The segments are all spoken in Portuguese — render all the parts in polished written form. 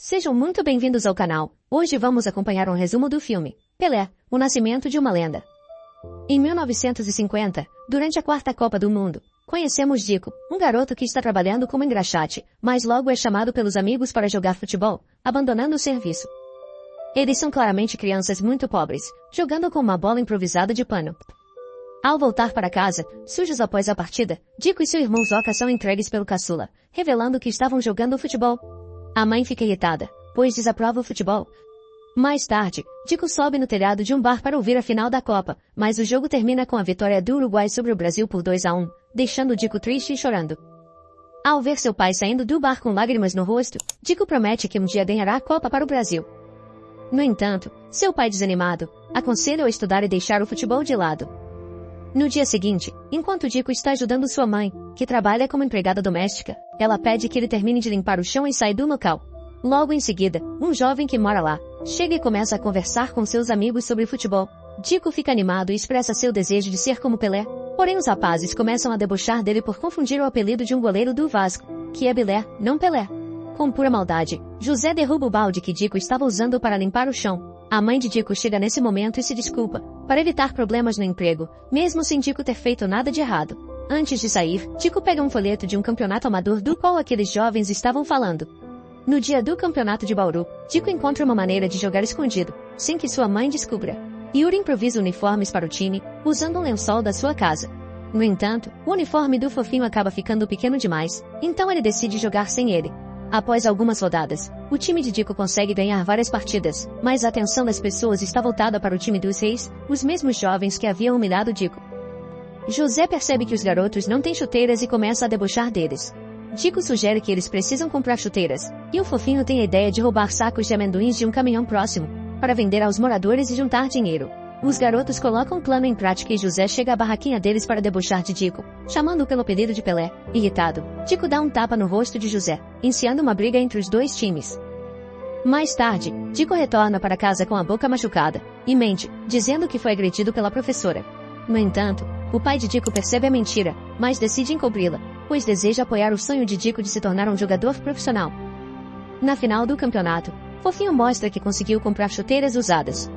Sejam muito bem-vindos ao canal. Hoje vamos acompanhar um resumo do filme Pelé, o nascimento de uma lenda. Em 1950, durante a quarta Copa do Mundo, conhecemos Dico, um garoto que está trabalhando como engraxate, mas logo é chamado pelos amigos para jogar futebol, abandonando o serviço. Eles são claramente crianças muito pobres, jogando com uma bola improvisada de pano. Ao voltar para casa, sujos após a partida, Dico e seu irmão Zoca são entregues pelo caçula, revelando que estavam jogando futebol. A mãe fica irritada, pois desaprova o futebol. Mais tarde, Dico sobe no telhado de um bar para ouvir a final da Copa, mas o jogo termina com a vitória do Uruguai sobre o Brasil por 2-1, deixando Dico triste e chorando. Ao ver seu pai saindo do bar com lágrimas no rosto, Dico promete que um dia ganhará a Copa para o Brasil. No entanto, seu pai desanimado, aconselha-o a estudar e deixar o futebol de lado. No dia seguinte, enquanto Dico está ajudando sua mãe, que trabalha como empregada doméstica, ela pede que ele termine de limpar o chão e sai do local. Logo em seguida, um jovem que mora lá, chega e começa a conversar com seus amigos sobre futebol. Dico fica animado e expressa seu desejo de ser como Pelé, porém os rapazes começam a debochar dele por confundir o apelido de um goleiro do Vasco, que é Bilé, não Pelé. Com pura maldade, José derruba o balde que Dico estava usando para limpar o chão. A mãe de Dico chega nesse momento e se desculpa, para evitar problemas no emprego, mesmo sem Dico ter feito nada de errado. Antes de sair, Dico pega um folheto de um campeonato amador do qual aqueles jovens estavam falando. No dia do campeonato de Bauru, Dico encontra uma maneira de jogar escondido, sem que sua mãe descubra. Yuri improvisa uniformes para o time, usando um lençol da sua casa. No entanto, o uniforme do fofinho acaba ficando pequeno demais, então ele decide jogar sem ele. Após algumas rodadas, o time de Dico consegue ganhar várias partidas, mas a atenção das pessoas está voltada para o time dos reis, os mesmos jovens que haviam humilhado Dico. José percebe que os garotos não têm chuteiras e começa a debochar deles. Dico sugere que eles precisam comprar chuteiras, e o fofinho tem a ideia de roubar sacos de amendoins de um caminhão próximo, para vender aos moradores e juntar dinheiro. Os garotos colocam o plano em prática e José chega à barraquinha deles para debochar de Dico, chamando-o pelo apelido de Pelé. Irritado, Dico dá um tapa no rosto de José, iniciando uma briga entre os dois times. Mais tarde, Dico retorna para casa com a boca machucada, e mente, dizendo que foi agredido pela professora. No entanto, o pai de Dico percebe a mentira, mas decide encobri-la, pois deseja apoiar o sonho de Dico de se tornar um jogador profissional. Na final do campeonato, Fofinho mostra que conseguiu comprar chuteiras usadas.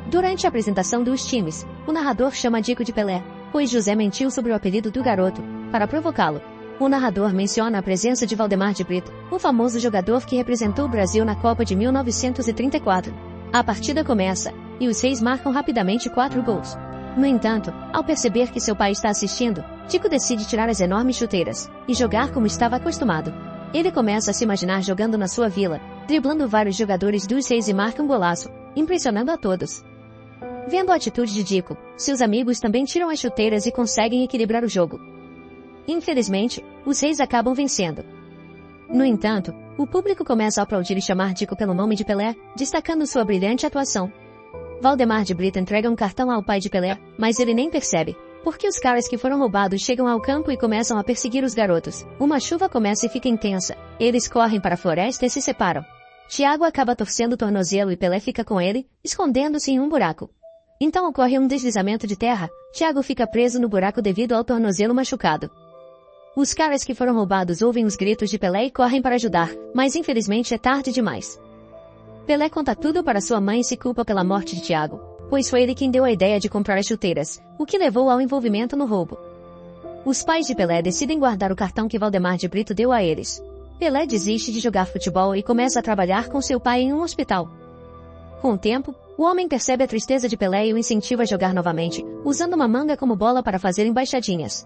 Durante a apresentação dos times, o narrador chama Dico de Pelé, pois José mentiu sobre o apelido do garoto, para provocá-lo. O narrador menciona a presença de Valdemar de Brito, o famoso jogador que representou o Brasil na Copa de 1934. A partida começa, e os reis marcam rapidamente 4 gols. No entanto, ao perceber que seu pai está assistindo, Dico decide tirar as enormes chuteiras, e jogar como estava acostumado. Ele começa a se imaginar jogando na sua vila, driblando vários jogadores dos reis e marca um golaço, impressionando a todos. Vendo a atitude de Dico, seus amigos também tiram as chuteiras e conseguem equilibrar o jogo. Infelizmente, os reis acabam vencendo. No entanto, o público começa a aplaudir e chamar Dico pelo nome de Pelé, destacando sua brilhante atuação. Valdemar de Brito entrega um cartão ao pai de Pelé, mas ele nem percebe, porque os caras que foram roubados chegam ao campo e começam a perseguir os garotos. Uma chuva começa e fica intensa. Eles correm para a floresta e se separam. Tiago acaba torcendo o tornozelo e Pelé fica com ele, escondendo-se em um buraco. Então ocorre um deslizamento de terra, Tiago fica preso no buraco devido ao tornozelo machucado. Os caras que foram roubados ouvem os gritos de Pelé e correm para ajudar, mas infelizmente é tarde demais. Pelé conta tudo para sua mãe e se culpa pela morte de Tiago, pois foi ele quem deu a ideia de comprar as chuteiras, o que levou ao envolvimento no roubo. Os pais de Pelé decidem guardar o cartão que Valdemar de Brito deu a eles. Pelé desiste de jogar futebol e começa a trabalhar com seu pai em um hospital. Com o tempo, o homem percebe a tristeza de Pelé e o incentiva a jogar novamente, usando uma manga como bola para fazer embaixadinhas.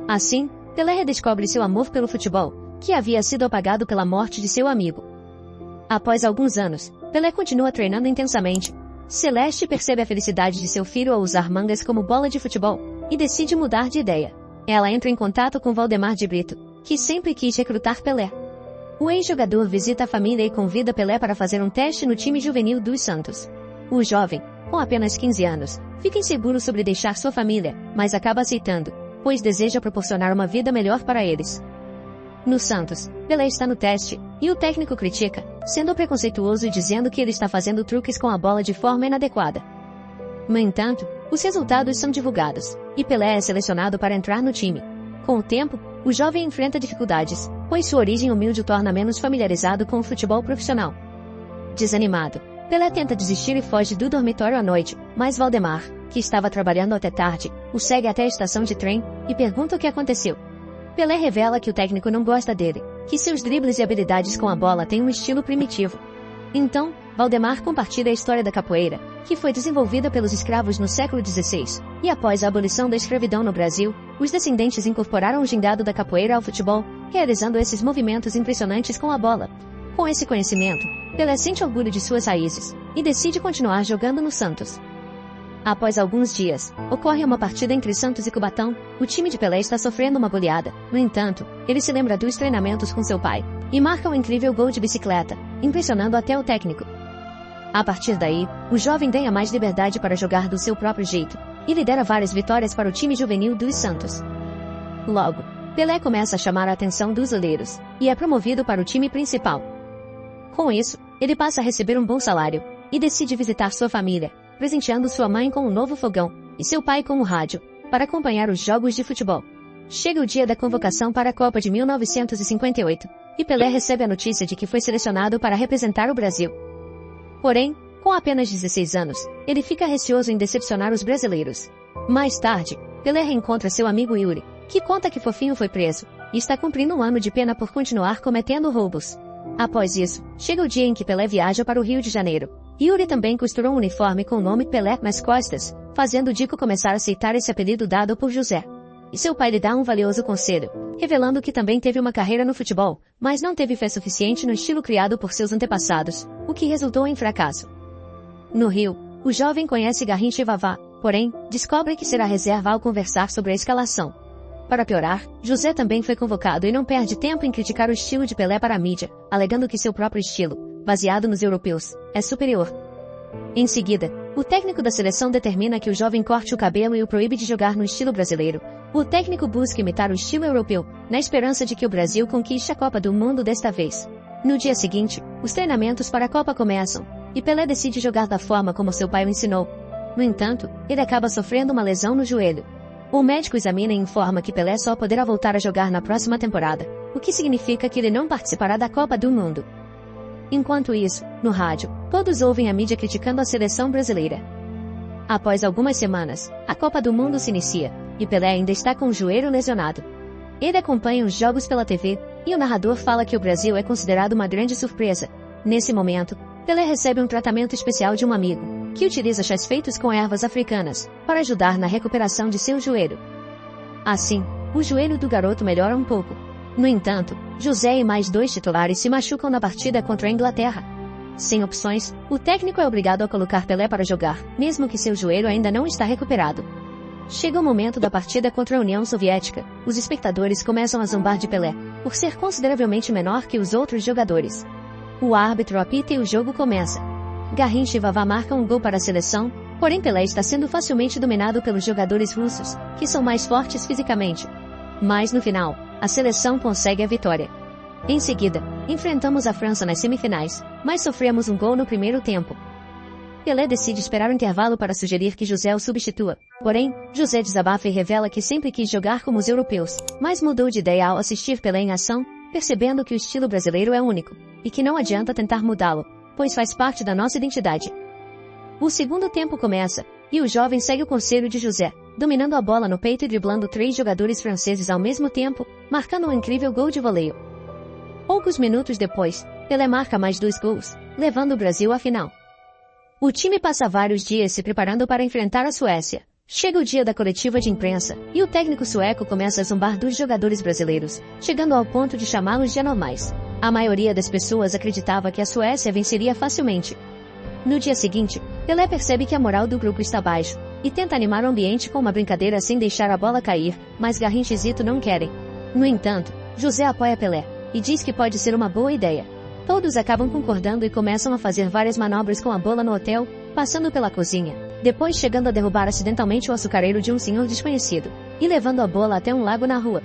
Assim, Pelé redescobre seu amor pelo futebol, que havia sido apagado pela morte de seu amigo. Após alguns anos, Pelé continua treinando intensamente. Celeste percebe a felicidade de seu filho ao usar mangas como bola de futebol, e decide mudar de ideia. Ela entra em contato com Valdemar de Brito, que sempre quis recrutar Pelé. O ex-jogador visita a família e convida Pelé para fazer um teste no time juvenil dos Santos. O jovem, com apenas 15 anos, fica inseguro sobre deixar sua família, mas acaba aceitando, pois deseja proporcionar uma vida melhor para eles. No Santos, Pelé está no teste, e o técnico critica, sendo preconceituoso e dizendo que ele está fazendo truques com a bola de forma inadequada. No entanto, os resultados são divulgados, e Pelé é selecionado para entrar no time. Com o tempo, o jovem enfrenta dificuldades, pois sua origem humilde o torna menos familiarizado com o futebol profissional. Desanimado, Pelé tenta desistir e foge do dormitório à noite, mas Valdemar, que estava trabalhando até tarde, o segue até a estação de trem e pergunta o que aconteceu. Pelé revela que o técnico não gosta dele, que seus dribles e habilidades com a bola têm um estilo primitivo. Então, Valdemar compartilha a história da capoeira, que foi desenvolvida pelos escravos no século XVI, e após a abolição da escravidão no Brasil, os descendentes incorporaram o gingado da capoeira ao futebol, realizando esses movimentos impressionantes com a bola. Com esse conhecimento, Pelé sente orgulho de suas raízes, e decide continuar jogando no Santos. Após alguns dias, ocorre uma partida entre Santos e Cubatão. O time de Pelé está sofrendo uma goleada. No entanto, ele se lembra dos treinamentos com seu pai e marca um incrível gol de bicicleta, impressionando até o técnico. A partir daí, o jovem ganha mais liberdade para jogar do seu próprio jeito e lidera várias vitórias para o time juvenil dos Santos. Logo, Pelé começa a chamar a atenção dos olheiros e é promovido para o time principal. Com isso, ele passa a receber um bom salário e decide visitar sua família, presenteando sua mãe com um novo fogão e seu pai com um rádio, para acompanhar os jogos de futebol. Chega o dia da convocação para a Copa de 1958, e Pelé recebe a notícia de que foi selecionado para representar o Brasil. Porém, com apenas 16 anos, ele fica receoso em decepcionar os brasileiros. Mais tarde, Pelé reencontra seu amigo Yuri, que conta que Fofinho foi preso e está cumprindo um ano de pena por continuar cometendo roubos. Após isso, chega o dia em que Pelé viaja para o Rio de Janeiro. Yuri também costurou um uniforme com o nome Pelé nas costas, fazendo Dico começar a aceitar esse apelido dado por José. E seu pai lhe dá um valioso conselho, revelando que também teve uma carreira no futebol, mas não teve fé suficiente no estilo criado por seus antepassados, o que resultou em fracasso. No Rio, o jovem conhece Garrincha e Vavá, porém, descobre que será reserva ao conversar sobre a escalação. Para piorar, José também foi convocado e não perde tempo em criticar o estilo de Pelé para a mídia, alegando que seu próprio estilo, baseado nos europeus, é superior. Em seguida, o técnico da seleção determina que o jovem corte o cabelo e o proíbe de jogar no estilo brasileiro. O técnico busca imitar o estilo europeu, na esperança de que o Brasil conquiste a Copa do Mundo desta vez. No dia seguinte, os treinamentos para a Copa começam, e Pelé decide jogar da forma como seu pai o ensinou. No entanto, ele acaba sofrendo uma lesão no joelho. O médico examina e informa que Pelé só poderá voltar a jogar na próxima temporada, o que significa que ele não participará da Copa do Mundo. Enquanto isso, no rádio, todos ouvem a mídia criticando a seleção brasileira. Após algumas semanas, a Copa do Mundo se inicia, e Pelé ainda está com o joelho lesionado. Ele acompanha os jogos pela TV, e o narrador fala que o Brasil é considerado uma grande surpresa. Nesse momento, Pelé recebe um tratamento especial de um amigo, que utiliza chás feitos com ervas africanas, para ajudar na recuperação de seu joelho. Assim, o joelho do garoto melhora um pouco. No entanto, José e mais 2 titulares se machucam na partida contra a Inglaterra. Sem opções, o técnico é obrigado a colocar Pelé para jogar, mesmo que seu joelho ainda não está recuperado. Chega o momento da partida contra a União Soviética. Os espectadores começam a zombar de Pelé, por ser consideravelmente menor que os outros jogadores. O árbitro apita e o jogo começa. Garrincha e Vavá marcam um gol para a seleção, porém Pelé está sendo facilmente dominado pelos jogadores russos, que são mais fortes fisicamente. Mas no final, a seleção consegue a vitória. Em seguida, enfrentamos a França nas semifinais, mas sofremos um gol no primeiro tempo. Pelé decide esperar o intervalo para sugerir que José o substitua. Porém, José desabafa e revela que sempre quis jogar como os europeus, mas mudou de ideia ao assistir Pelé em ação, percebendo que o estilo brasileiro é único, e que não adianta tentar mudá-lo, pois faz parte da nossa identidade. O segundo tempo começa, e o jovem segue o conselho de José, dominando a bola no peito e driblando 3 jogadores franceses ao mesmo tempo, marcando um incrível gol de voleio. Poucos minutos depois, Pelé marca mais 2 gols, levando o Brasil à final. O time passa vários dias se preparando para enfrentar a Suécia. Chega o dia da coletiva de imprensa, e o técnico sueco começa a zombar dos jogadores brasileiros, chegando ao ponto de chamá-los de anormais. A maioria das pessoas acreditava que a Suécia venceria facilmente. No dia seguinte, Pelé percebe que a moral do grupo está baixa, e tenta animar o ambiente com uma brincadeira sem deixar a bola cair, mas Garrincha e Zito não querem. No entanto, José apoia Pelé, e diz que pode ser uma boa ideia. Todos acabam concordando e começam a fazer várias manobras com a bola no hotel, passando pela cozinha, depois chegando a derrubar acidentalmente o açucareiro de um senhor desconhecido, e levando a bola até um lago na rua.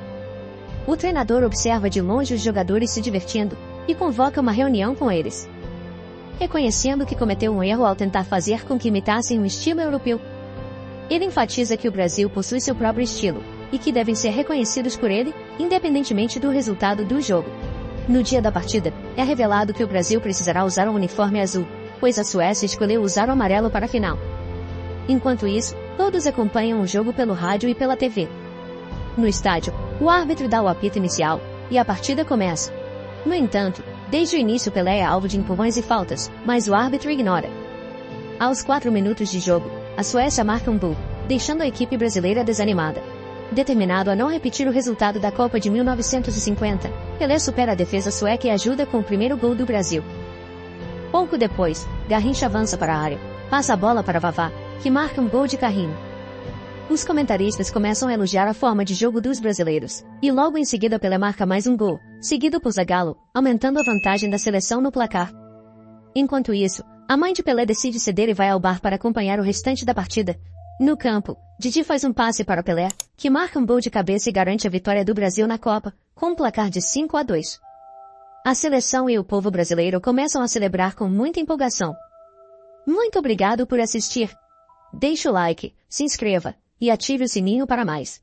O treinador observa de longe os jogadores se divertindo, e convoca uma reunião com eles. Reconhecendo que cometeu um erro ao tentar fazer com que imitassem um estilo europeu, ele enfatiza que o Brasil possui seu próprio estilo, e que devem ser reconhecidos por ele, independentemente do resultado do jogo. No dia da partida, é revelado que o Brasil precisará usar um uniforme azul, pois a Suécia escolheu usar o amarelo para a final. Enquanto isso, todos acompanham o jogo pelo rádio e pela TV. No estádio, o árbitro dá o apito inicial, e a partida começa. No entanto, desde o início Pelé é alvo de empurrões e faltas, mas o árbitro ignora. Aos 4 minutos de jogo, a Suécia marca um gol, deixando a equipe brasileira desanimada. Determinado a não repetir o resultado da Copa de 1950, Pelé supera a defesa sueca e ajuda com o primeiro gol do Brasil. Pouco depois, Garrincha avança para a área, passa a bola para Vavá, que marca um gol de carrinho. Os comentaristas começam a elogiar a forma de jogo dos brasileiros, e logo em seguida Pelé marca mais um gol, seguido por Zagallo, aumentando a vantagem da seleção no placar. Enquanto isso, a mãe de Pelé decide ceder e vai ao bar para acompanhar o restante da partida. No campo, Didi faz um passe para Pelé, que marca um gol de cabeça e garante a vitória do Brasil na Copa, com um placar de 5-2. A seleção e o povo brasileiro começam a celebrar com muita empolgação. Muito obrigado por assistir. Deixe o like, se inscreva e ative o sininho para mais.